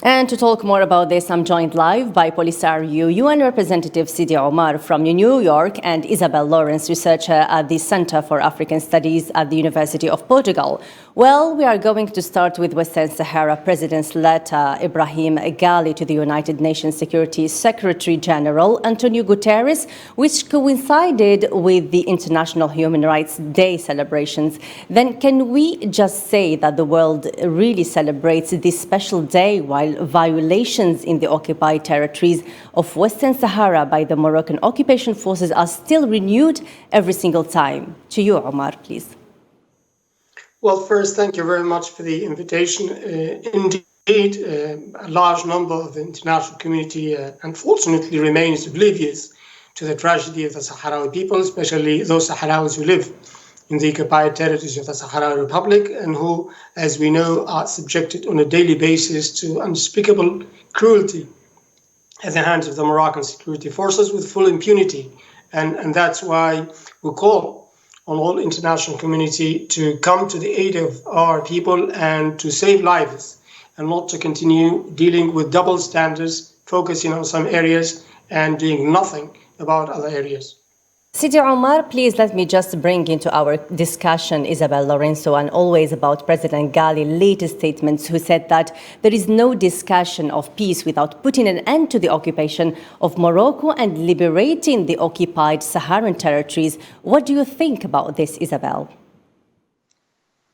And to talk more about this, I'm joined live by Polisario UN Representative Sidi Omar from New York and Isabel Lawrence, researcher at the Center for African Studies at the University of Portugal. Well, we are going to start with Western Sahara President's letter, Ibrahim Ghali, to the United Nations Security Secretary General Antonio Guterres, which coincided with the International Human Rights Day celebrations. Then can we just say that the world really celebrates this special day while violations in the occupied territories of Western Sahara by the Moroccan occupation forces are still renewed every single time? To you, Omar, please. Well, first, thank you very much for the invitation. Indeed, a large number of the international community unfortunately remains oblivious to the tragedy of the Sahrawi people, especially those Sahrawis who live in the occupied territories of the Sahrawi Republic and who, as we know, are subjected on a daily basis to unspeakable cruelty at the hands of the Moroccan security forces with full impunity. And that's why we call on all international community to come to the aid of our people and to save lives and not to continue dealing with double standards, focusing on some areas and doing nothing about other areas. Sidi Omar, please let me just bring into our discussion Isabel Lorenzo and always about President Ghali's latest statements, who said that there is no discussion of peace without putting an end to the occupation of Morocco and liberating the occupied Saharan territories. What do you think about this, Isabel?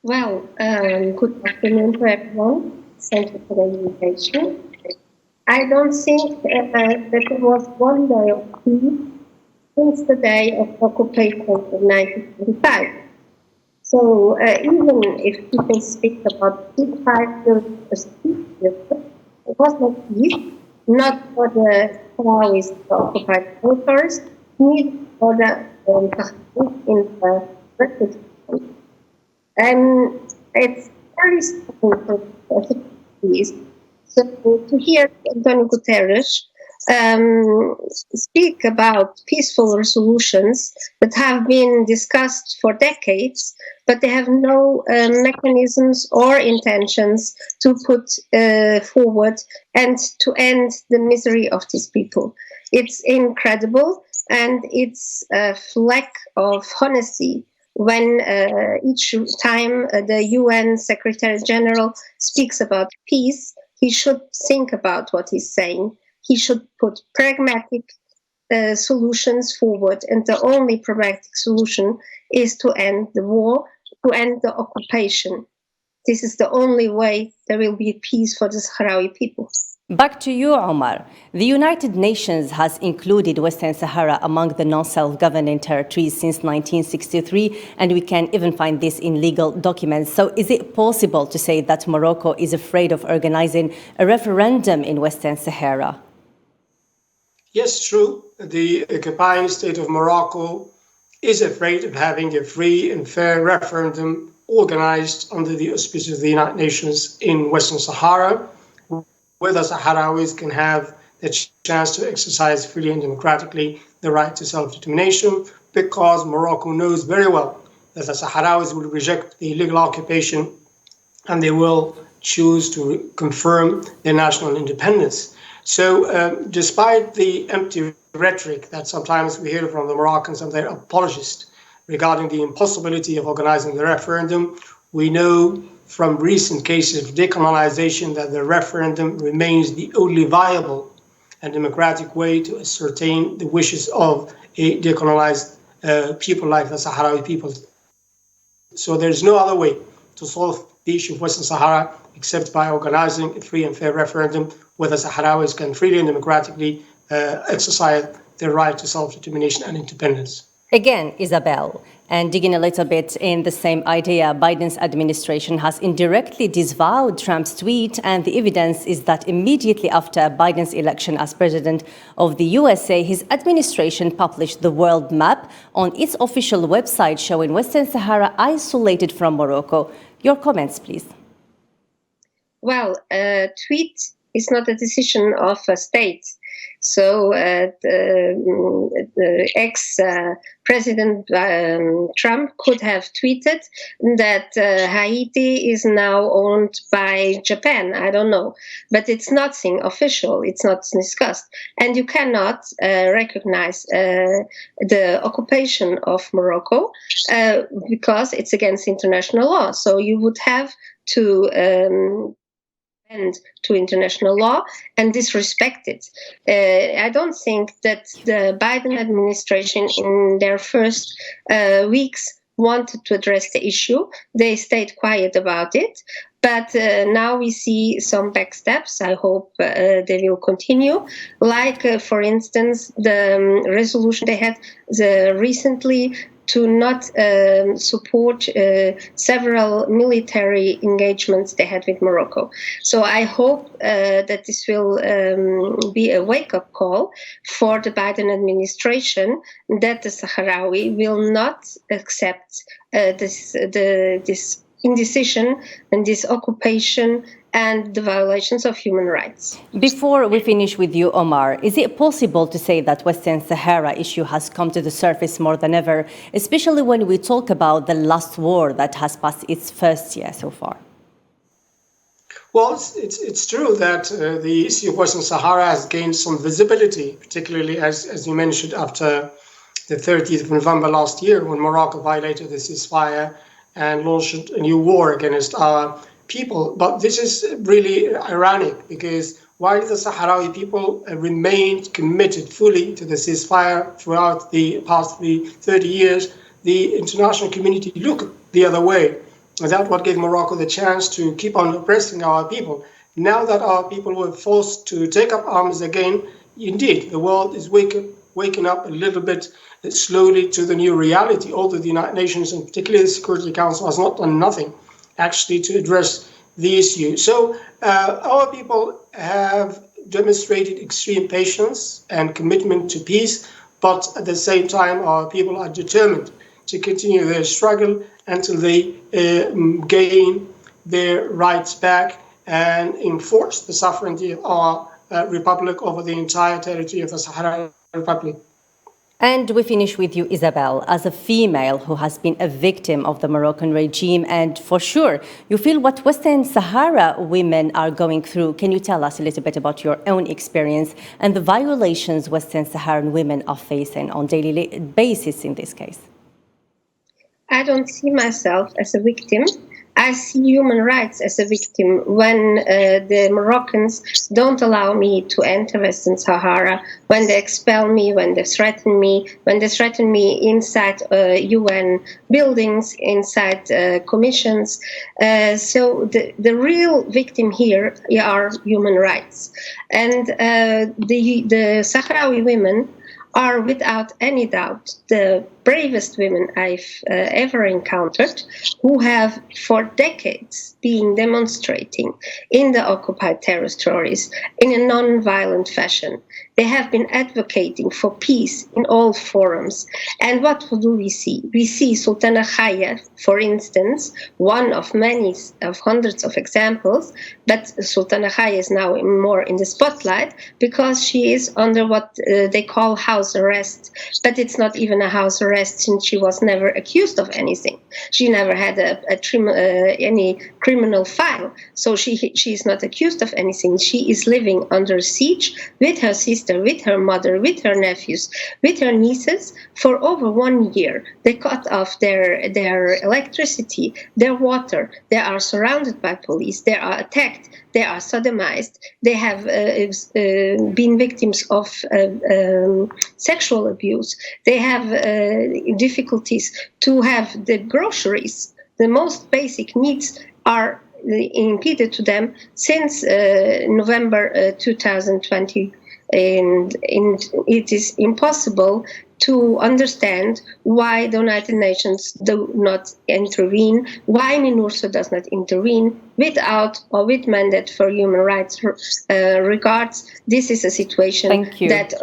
Well, good afternoon to everyone. Thank you for the invitation. I don't think that there was one day of peace since the day of occupation of 1945. So even if people speak about ceasefire, it was not peace, not for the Sahrawis, the occupied territories, neither for the Sahrawis in the refugee camps. And it's very important for peace. So to hear Antonio Guterres speak about peaceful resolutions that have been discussed for decades, but they have no mechanisms or intentions to put forward and to end the misery of these people. It's incredible, and it's a lack of honesty when each time the UN Secretary General speaks about peace, he should think about what he's saying. He should put pragmatic solutions forward, and the only pragmatic solution is to end the war, to end the occupation. This is the only way there will be peace for the Sahrawi people. Back to you, Omar. The United Nations has included Western Sahara among the non-self-governing territories since 1963, and we can even find this in legal documents. So is it possible to say that Morocco is afraid of organizing a referendum in Western Sahara? Yes, true. The occupying state of Morocco is afraid of having a free and fair referendum organized under the auspices of the United Nations in Western Sahara, where the Sahrawis can have the chance to exercise freely and democratically the right to self-determination, because Morocco knows very well that the Sahrawis will reject the illegal occupation and they will choose to confirm their national independence. So despite the empty rhetoric that sometimes we hear from the Moroccans and their apologists regarding the impossibility of organizing the referendum, we know from recent cases of decolonization that the referendum remains the only viable and democratic way to ascertain the wishes of a decolonized people like the Sahrawi people. So there's no other way to solve the issue of Western Sahara except by organizing a free and fair referendum where the Sahrawis can freely and democratically exercise their right to self-determination and independence. Again, Isabel, and digging a little bit in the same idea, Biden's administration has indirectly disavowed Trump's tweet, and the evidence is that immediately after Biden's election as president of the USA, his administration published the world map on its official website showing Western Sahara isolated from Morocco. Your comments, please. Well, a tweet is not a decision of a state. So the ex-President Trump could have tweeted that Haiti is now owned by Japan. I don't know. But it's nothing official. It's not discussed. And you cannot recognize the occupation of Morocco because it's against international law. So you would have to to international law and disrespect it. I don't think that the Biden administration in their first weeks wanted to address the issue. They stayed quiet about it. But now we see some back steps. I hope they will continue. Like, for instance, the resolution they had recently to not support several military engagements they had with Morocco. So I hope that this will be a wake-up call for the Biden administration that the Sahrawi will not accept this indecision and this occupation and the violations of human rights. Before we finish with you, Omar, is it possible to say that Western Sahara issue has come to the surface more than ever, especially when we talk about the last war that has passed its first year so far? Well, it's true that the issue of Western Sahara has gained some visibility, particularly as you mentioned after the 30th of November last year, when Morocco violated the ceasefire and launched a new war against our people. But this is really ironic, because while the Sahrawi people remained committed fully to the ceasefire throughout the past 30 years, the international community looked the other way. And that's what gave Morocco the chance to keep on oppressing our people. Now that our people were forced to take up arms again, indeed, the world is waking up a little bit slowly to the new reality, although the United Nations, and particularly the Security Council, has not done nothing actually to address the issue. So our people have demonstrated extreme patience and commitment to peace, but at the same time our people are determined to continue their struggle until they gain their rights back and enforce the sovereignty of our republic over the entire territory of the Sahara Republic. And we finish with you, Isabel, as a female who has been a victim of the Moroccan regime, and for sure you feel what Western Sahara women are going through. Can you tell us a little bit about your own experience and the violations Western Saharan women are facing on a daily basis in this case? I don't see myself as a victim. I see human rights as a victim when the Moroccans don't allow me to enter Western Sahara, when they expel me, when they threaten me, inside UN buildings, inside commissions. So the real victim here are human rights. And the Sahrawi women are without any doubt the bravest women I've ever encountered, who have for decades been demonstrating in the occupied territories in a non-violent fashion. They have been advocating for peace in all forums. And what do we see? We see Sultana Khaya, for instance, one of many, of hundreds of examples, but Sultana Khaya is now more in the spotlight because she is under what they call house arrest. But it's not even a house arrest, since she was never accused of anything. She never had any criminal file, so she is not accused of anything. She is living under siege with her sister, with her mother, with her nephews, with her nieces for over 1 year. They cut off their electricity, their water. They are surrounded by police. They are attacked. They are sodomized. They have been victims of sexual abuse. They have difficulties to have the groceries. The most basic needs are impeded to them since November 2020. And it is impossible to understand why the United Nations do not intervene, why MINURSO does not intervene without or with mandate for human rights regards. This is a situation that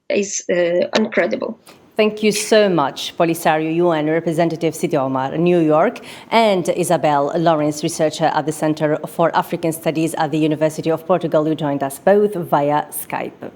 is incredible. Thank you so much, Polisario UN Representative Sidi Omar, New York, and Isabel Lawrence, researcher at the Center for African Studies at the University of Portugal, who joined us both via Skype.